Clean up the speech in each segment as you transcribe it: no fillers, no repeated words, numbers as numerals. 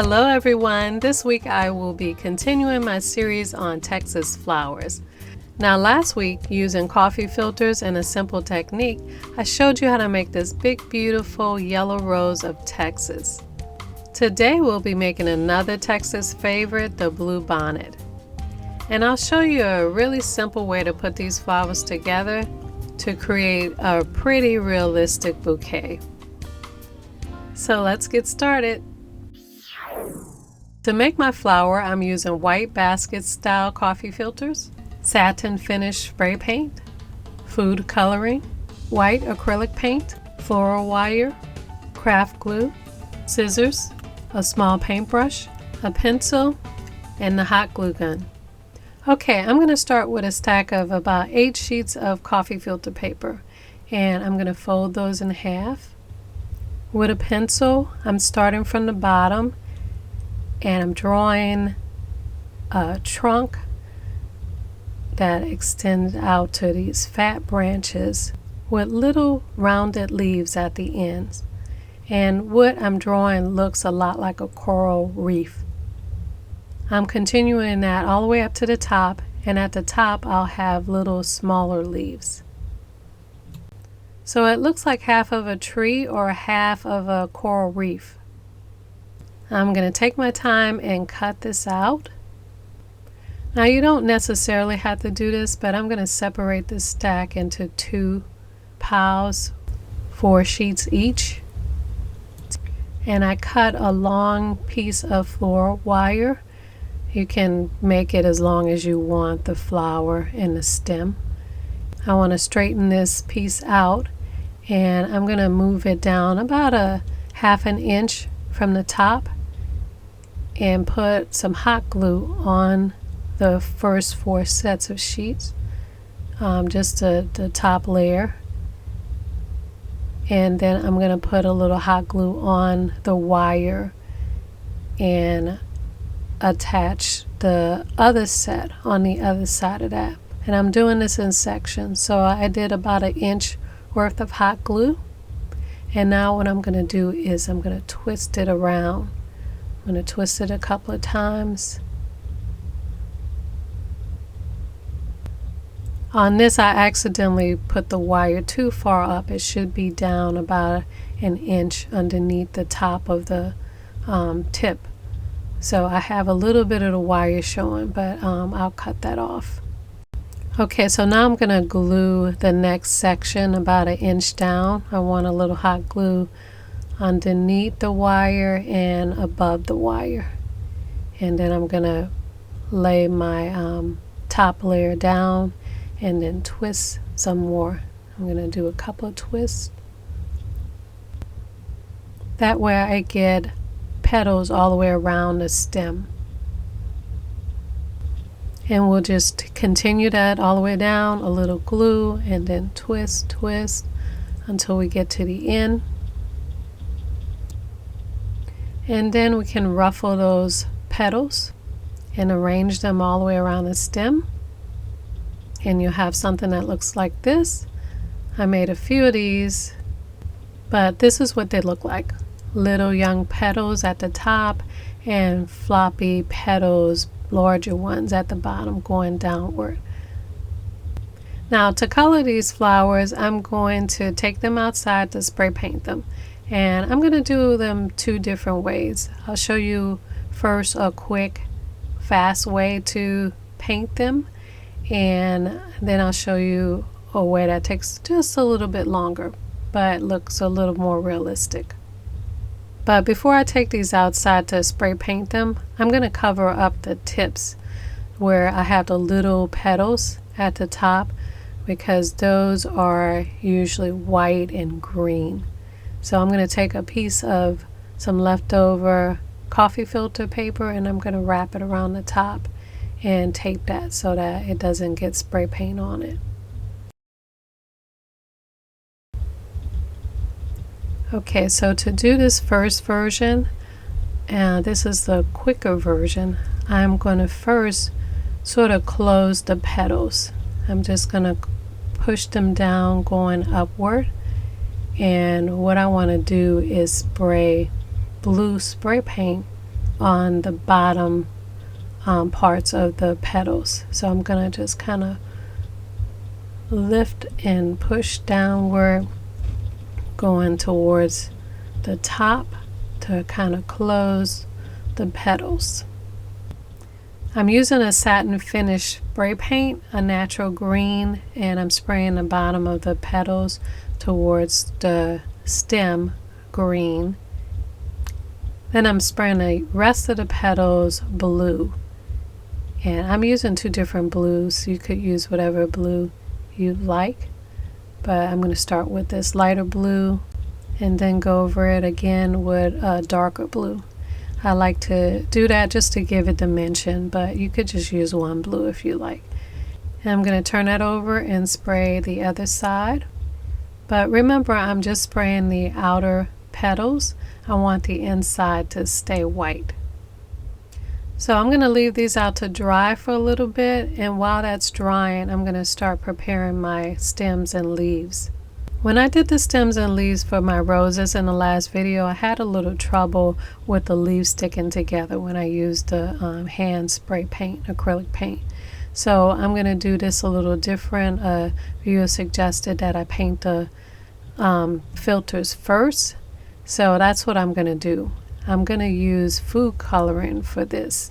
Hello everyone! This week I will be continuing my series on Texas flowers. Now last week, using coffee filters and a simple technique, I showed you how to make this big beautiful yellow rose of Texas. Today we'll be making another Texas favorite, the bluebonnet. And I'll show you a really simple way to put these flowers together to create a pretty realistic bouquet. So let's get started. To make my flower, I'm using white basket style coffee filters, satin finish spray paint, food coloring, white acrylic paint, floral wire, craft glue, scissors, a small paintbrush, a pencil, and the hot glue gun. Okay, I'm going to start with a stack of about 8 sheets of coffee filter paper, and I'm going to fold those in half. With a pencil, I'm starting from the bottom and I'm drawing a trunk that extends out to these fat branches with little rounded leaves at the ends. And what I'm drawing looks a lot like a coral reef. I'm continuing that all the way up to the top, and at the top I'll have little smaller leaves. So it looks like half of a tree or half of a coral reef. I'm going to take my time and cut this out. Now you don't necessarily have to do this, but I'm going to separate this stack into 2 piles, 4 sheets each. And I cut a long piece of floral wire. You can make it as long as you want the flower and the stem. I want to straighten this piece out, and I'm going to move it down about a ½ inch from the top and put some hot glue on the first 4 sets of sheets, just the top layer. And then I'm going to put a little hot glue on the wire and attach the other set on the other side of that. And I'm doing this in sections, so I did about 1 inch worth of hot glue. And now what I'm going to do is I'm going to twist it around. I'm going to twist it a couple of times. On this, I accidentally put the wire too far up. It should be down about 1 inch underneath the top of the tip. So I have a little bit of the wire showing, but I'll cut that off. Okay, so now I'm going to glue the next section about 1 inch down. I want a little hot glue underneath the wire and above the wire. And then I'm going to lay my top layer down and then twist some more. I'm going to do a couple of twists. That way I get petals all the way around the stem. And we'll just continue that all the way down, a little glue, and then twist, twist until we get to the end. And then we can ruffle those petals and arrange them all the way around the stem. And you'll have something that looks like this. I made a few of these, but this is what they look like. Little young petals at the top and floppy petals, larger ones at the bottom going downward. Now to color these flowers, I'm going to take them outside to spray paint them. And I'm going to do them 2 different ways. I'll show you first a quick, fast way to paint them, and then I'll show you a way that takes just a little bit longer, but looks a little more realistic. But before I take these outside to spray paint them, I'm going to cover up the tips where I have the little petals at the top, because those are usually white and green. So I'm going to take a piece of some leftover coffee filter paper and I'm going to wrap it around the top and tape that so that it doesn't get spray paint on it. Okay, so to do this first version, this is the quicker version, I'm going to first sort of close the petals. I'm just going to push them down going upward, and what I want to do is spray blue spray paint on the bottom parts of the petals. So I'm going to just kind of lift and push downward, going towards the top to kind of close the petals. I'm using a satin finish spray paint, a natural green, and I'm spraying the bottom of the petals towards the stem green. Then I'm spraying the rest of the petals blue. And I'm using two different blues. You could use whatever blue you like. But I'm going to start with this lighter blue and then go over it again with a darker blue. I like to do that just to give it dimension, but you could just use one blue if you like. And I'm going to turn that over and spray the other side. But remember, I'm just spraying the outer petals. I want the inside to stay white. So I'm going to leave these out to dry for a little bit, and while that's drying, I'm going to start preparing my stems and leaves. When I did the stems and leaves for my roses in the last video, I had a little trouble with the leaves sticking together when I used the hand spray paint, acrylic paint. So I'm going to do this a little different. A viewer suggested that I paint the filters first. So that's what I'm going to do. I'm going to use food coloring for this.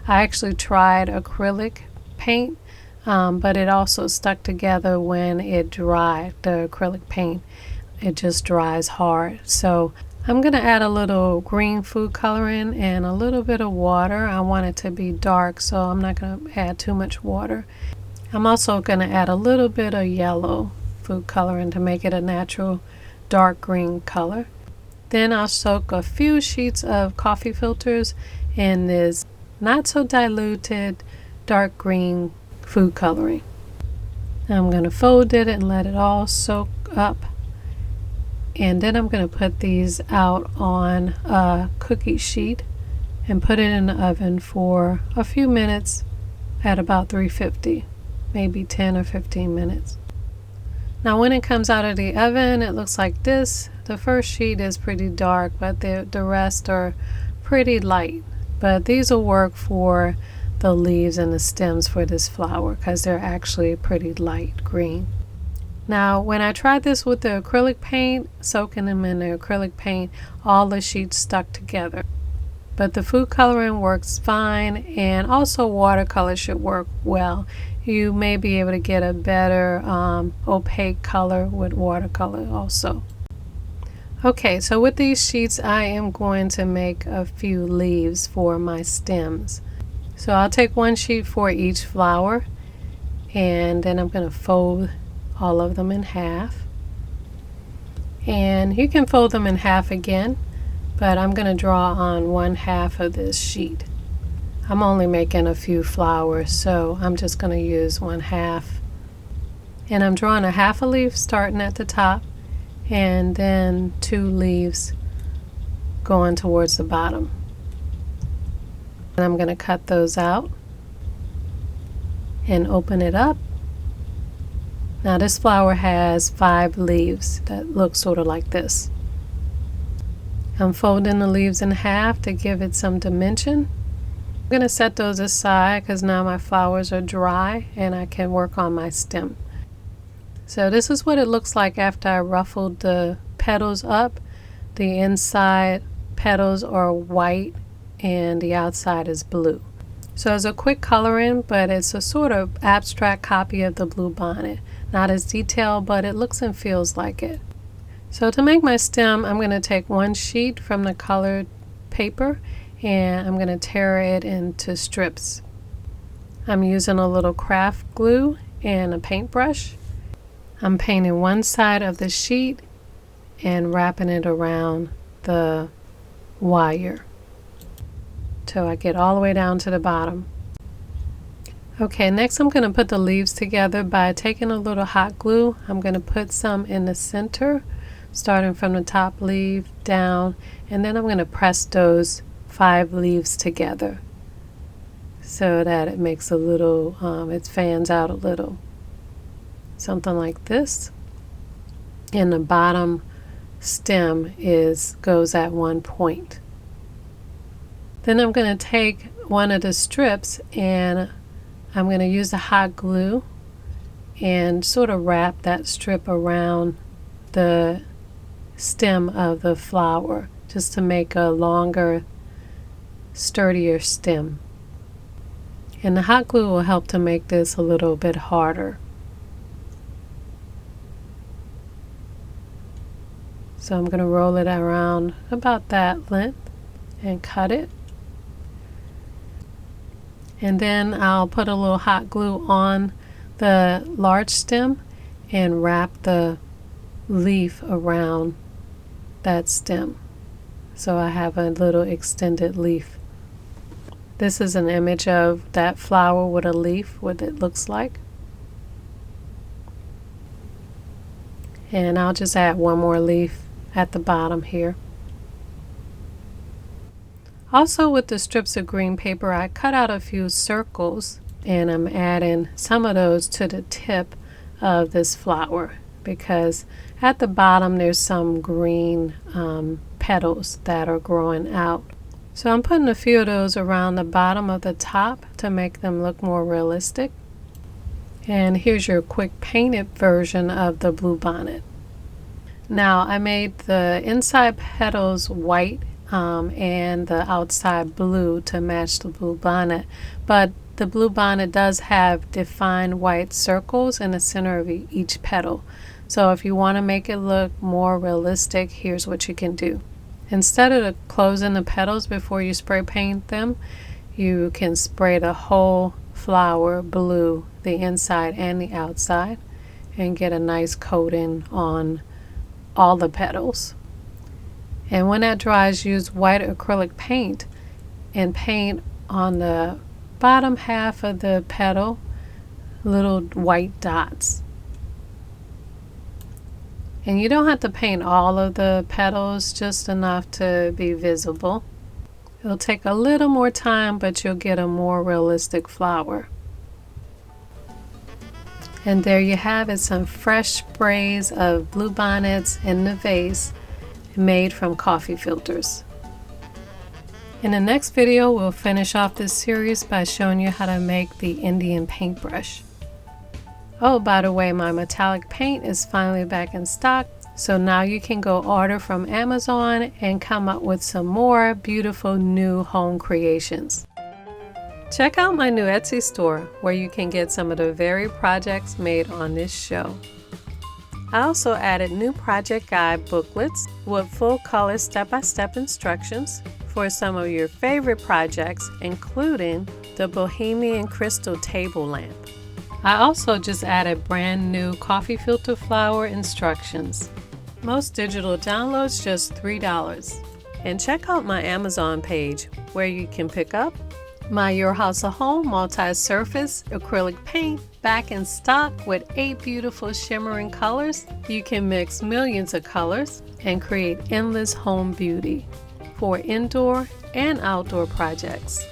I actually tried acrylic paint, but it also stuck together when it dried. The acrylic paint, it just dries hard. So I'm going to add a little green food coloring and a little bit of water. I want it to be dark, so I'm not going to add too much water. I'm also going to add a little bit of yellow food coloring to make it a natural dark green color. Then I'll soak a few sheets of coffee filters in this not so diluted dark green food coloring. I'm going to fold it and let it all soak up. And then I'm going to put these out on a cookie sheet and put it in the oven for a few minutes at about 350, maybe 10 or 15 minutes. Now when it comes out of the oven, it looks like this. The first sheet is pretty dark, but the rest are pretty light. But these will work for the leaves and the stems for this flower because they're actually pretty light green. Now when I tried this with the acrylic paint, soaking them in the acrylic paint, all the sheets stuck together. But the food coloring works fine, and also watercolor should work well. You may be able to get a better opaque color with watercolor also. Okay, so with these sheets I am going to make a few leaves for my stems. So I'll take one sheet for each flower, and then I'm going to fold all of them in half. And you can fold them in half again, but I'm going to draw on one half of this sheet. I'm only making a few flowers, so I'm just going to use one half. And I'm drawing a half a leaf starting at the top, and then two leaves going towards the bottom. And I'm going to cut those out and open it up. Now this flower has 5 leaves that look sort of like this. I'm folding the leaves in half to give it some dimension. I'm going to set those aside because now my flowers are dry and I can work on my stem. So this is what it looks like after I ruffled the petals up. The inside petals are white and the outside is blue. So it's a quick coloring, but it's a sort of abstract copy of the Bluebonnet. Not as detailed, but it looks and feels like it. So to make my stem, I'm going to take one sheet from the colored paper and I'm going to tear it into strips. I'm using a little craft glue and a paintbrush. I'm painting one side of the sheet and wrapping it around the wire till I get all the way down to the bottom. Okay, next I'm going to put the leaves together by taking a little hot glue. I'm going to put some in the center, starting from the top leaf down, and then I'm going to press those 5 leaves together so that it makes a little, it fans out a little. Something like this. And the bottom stem goes at one point. Then I'm going to take one of the strips and I'm going to use the hot glue and sort of wrap that strip around the stem of the flower just to make a longer, sturdier stem. And the hot glue will help to make this a little bit harder. So I'm going to roll it around about that length and cut it. And then I'll put a little hot glue on the large stem and wrap the leaf around that stem. So I have a little extended leaf. This is an image of that flower with a leaf, what it looks like. And I'll just add one more leaf at the bottom here. Also, with the strips of green paper, I cut out a few circles and I'm adding some of those to the tip of this flower because at the bottom there's some green petals that are growing out. So I'm putting a few of those around the bottom of the top to make them look more realistic. And here's your quick painted version of the Bluebonnet. Now I made the inside petals white and the outside blue to match the Bluebonnet, but the Bluebonnet does have defined white circles in the center of each petal. So if you want to make it look more realistic, here's what you can do. Instead of closing the petals before you spray paint them, you can spray the whole flower blue, the inside and the outside, and get a nice coating on all the petals. And when that dries, use white acrylic paint and paint on the bottom half of the petal little white dots. And you don't have to paint all of the petals, just enough to be visible. It'll take a little more time, but you'll get a more realistic flower. And there you have it, some fresh sprays of Bluebonnets in the vase made from coffee filters. In the next video, we'll finish off this series by showing you how to make the Indian paintbrush. Oh, by the way, my metallic paint is finally back in stock, so now you can go order from Amazon and come up with some more beautiful new home creations. Check out my new Etsy store where you can get some of the very projects made on this show. I also added new project guide booklets with full color step-by-step instructions for some of your favorite projects, including the Bohemian Crystal Table Lamp. I also just added brand new coffee filter flower instructions. Most digital downloads just $3. And check out my Amazon page where you can pick up my Your House a Home multi-surface acrylic paint back in stock with 8 beautiful shimmering colors. You can mix millions of colors and create endless home beauty for indoor and outdoor projects.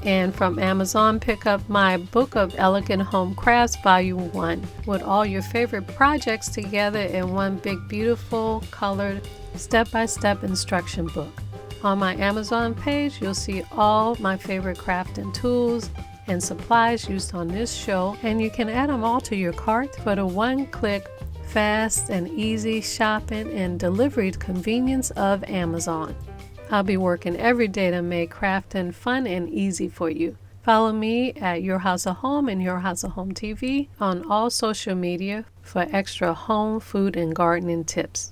And from Amazon, pick up my Book of Elegant Home Crafts Volume 1 with all your favorite projects together in one big beautiful colored step-by-step instruction book. On my Amazon page, you'll see all my favorite crafting tools and supplies used on this show, and you can add them all to your cart for the one-click, fast and easy shopping and delivery convenience of Amazon. I'll be working every day to make crafting fun and easy for you. Follow me at Your House of Home and Your House of Home TV on all social media for extra home, food, and gardening tips.